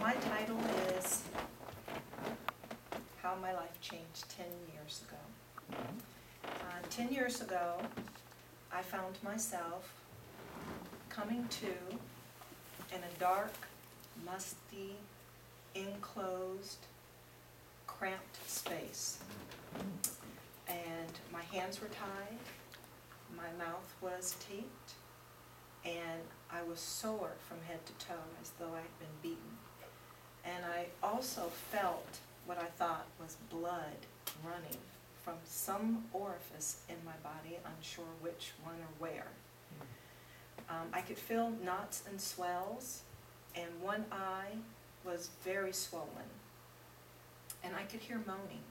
My title is How My Life Changed 10 Years Ago. 10 years ago, I found myself coming to in a dark, musty, enclosed, cramped space. And my hands were tied, my mouth was taped, and I was sore from head to toe as though I had been beaten. And I also felt what I thought was blood running from some orifice in my body, unsure which one or where. I could feel knots and swells, and one eye was very swollen, and I could hear moaning.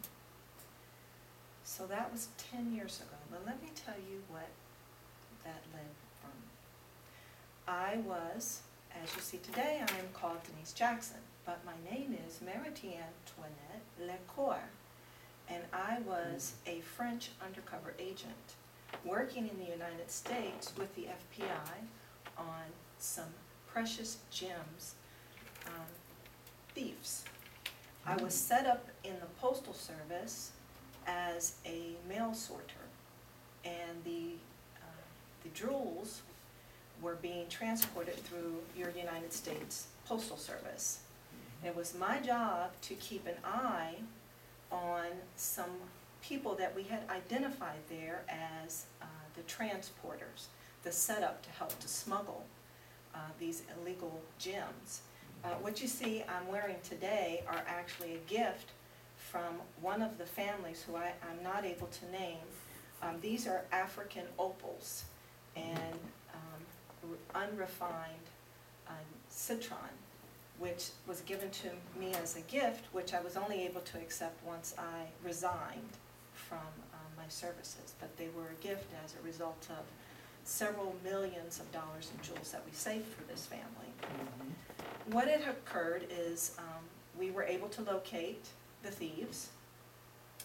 So that was 10 years ago. But let me tell you what that led from. I was, as you see today, I am called Denise Jackson, but my name is Marie-Antoinette Lecoeur, and I was a French undercover agent working in the United States with the FBI on some precious gems thieves. I was set up in the Postal Service as a mail sorter, and the jewels were being transported through your United States Postal Service. It was my job to keep an eye on some people that we had identified there as the transporters, the setup to help to smuggle these illegal gems. What you see I'm wearing today are actually a gift from one of the families who I'm not able to name. These are African opals and unrefined citron, which was given to me as a gift, which I was only able to accept once I resigned from my services. But they were a gift as a result of several millions of dollars in jewels that we saved for this family. What had occurred is we were able to locate the thieves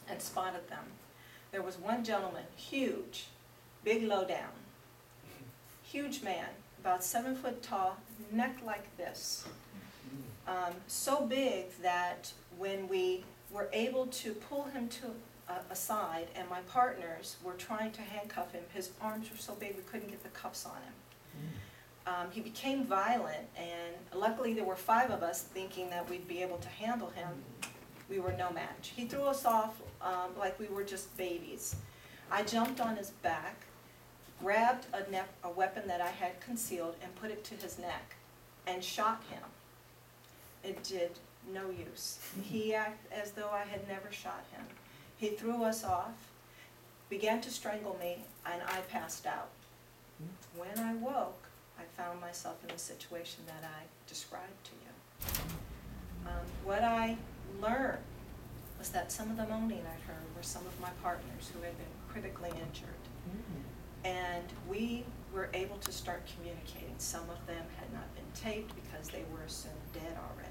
and spotted them. There was one gentleman, huge, big lowdown, huge man, about 7 foot tall, neck like this. So big that when we were able to pull him to aside and my partners were trying to handcuff him, his arms were so big we couldn't get the cuffs on him. He became violent, and luckily there were 5 of us thinking that we'd be able to handle him. We were no match. He threw us off like we were just babies. I jumped on his back, grabbed a weapon that I had concealed and put it to his neck and shot him. It did no use. He acted as though I had never shot him. He threw us off, began to strangle me, and I passed out. When I woke, I found myself in the situation that I described to you. What I learned was that some of the moaning I'd heard were some of my partners who had been critically injured. And we were able to start communicating. Some of them had not been taped because they were assumed dead already.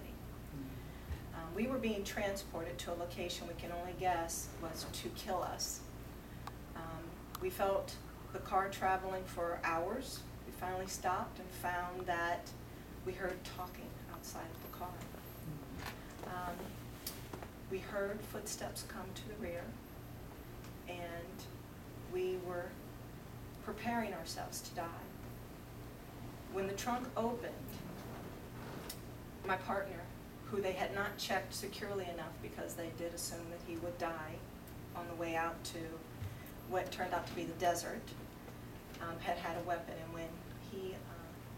We were being transported to a location we can only guess was to kill us. We felt the car traveling for hours. We finally stopped and found that we heard talking outside of the car. We heard footsteps come to the rear, and we were preparing ourselves to die. When the trunk opened, my partner, who they had not checked securely enough because they did assume that he would die on the way out to what turned out to be the desert, had a weapon, and when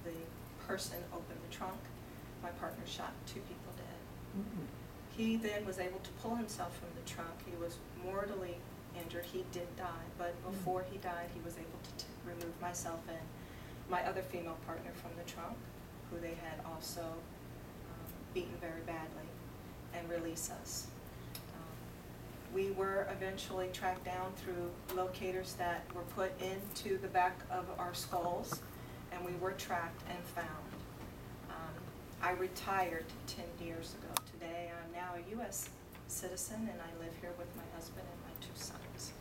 the person opened the trunk, my partner shot 2 people dead. He then was able to pull himself from the trunk. He was mortally injured. He did die, but before he died, he was able to remove myself and my other female partner from the trunk, who they had also beaten very badly, and release us. We were eventually tracked down through locators that were put into the back of our skulls, and we were tracked and found. I retired 10 years ago. Today I'm now a U.S. citizen, and I live here with my husband and my 2 sons.